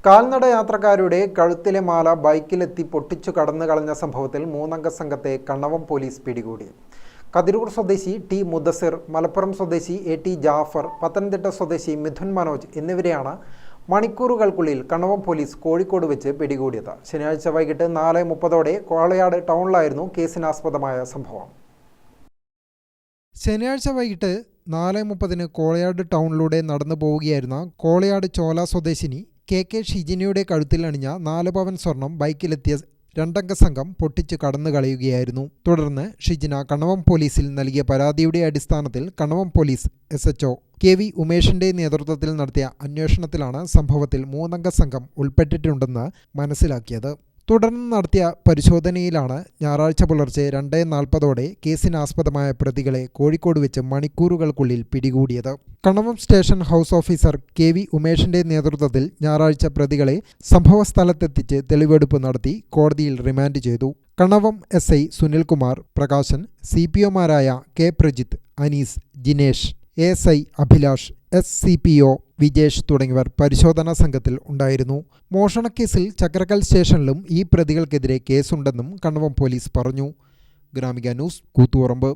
കാൽനട യാത്രക്കാരുടെ കഴുത്തിലെ മാല ബൈക്കിലെത്തി പൊട്ടിച്ചു കടന്നു കളഞ്ഞ സംഭവത്തിൽ 3 സംഘത്തെ കണ്ണവം പോലീസ് പിടികൂടി. കതിരൂർ സ്വദേശി ടി മുദസ്സിർ, മലപ്പുറം സ്വദേശി എ.ടി. ജാഫർ, പത്തനംതിട്ട സ്വദേശി മിഥുൻ മനോജ് എന്നിവരെയാണ് മണിക്കൂറുകൾക്കുള്ളിൽ കണ്ണവം പോലീസ് കോഴിക്കോട് വെച്ച് പിടികൂടിയത്. ശനിയാഴ്ച വൈകിട്ട് 4:30 കോളയാട് ടൗണിലായിരുന്നു കേസിനാസ്പദമായ സംഭവം. ശനിയാഴ്ച വൈകിട്ട് 4:30 കോളയാട് ടൗണിലൂടെ നടന്നു പോവുകയായിരുന്ന കോളയാട് ചോല സ്വദേശിനി കെ ഷിജിനിയുടെ കഴുത്തിൽ അണിഞ്ഞ 4 പവൻ സ്വർണം ബൈക്കിലെത്തിയ 2 സംഘം പൊട്ടിച്ച് കടന്നു കളയുകയായിരുന്നു. തുടർന്ന് ഷിജിന കണ്ണവം പോലീസിൽ നൽകിയ പരാതിയുടെ അടിസ്ഥാനത്തിൽ കണ്ണവം പോലീസ് SHO KV ഉമേഷിന്റെ നേതൃത്വത്തിൽ നടത്തിയ അന്വേഷണത്തിലാണ് സംഭവത്തിൽ 3 സംഘം ഉൾപ്പെട്ടിട്ടുണ്ടെന്ന് മനസ്സിലാക്കിയത്. തുടർന്ന് നടത്തിയ പരിശോധനയിലാണ് ഞായറാഴ്ച പുലർച്ചെ 2:40 കേസിനാസ്പദമായ പ്രതികളെ കോഴിക്കോട് വെച്ച് മണിക്കൂറുകൾക്കുള്ളിൽ പിടികൂടിയത്. Kannavam station house officer KV ഉമേഷിന്റെ നേതൃത്വത്തിൽ ഞായറാഴ്ച പ്രതികളെ സംഭവസ്ഥലത്തെത്തിച്ച് തെളിവെടുപ്പ് നടത്തി കോടതിയിൽ റിമാൻഡ് ചെയ്തു. Kannavam SI Sunilkumar, Prakashan, CPOമാരായ K Prajith, Anees, Jinesh, ASI Abhilash, SCPO Vijesh തുടങ്ങിയവർ പരിശോധനാ സംഘത്തിൽ ഉണ്ടായിരുന്നു. മോഷണക്കേസിൽ ചക്രക്കൽ സ്റ്റേഷനിലും ഈ പ്രതികൾക്കെതിരെ കേസുണ്ടെന്നും കണ്ണവം പോലീസ് പറഞ്ഞു. ഗ്രാമിക ന്യൂസ്, കൂത്തുപറമ്പ്.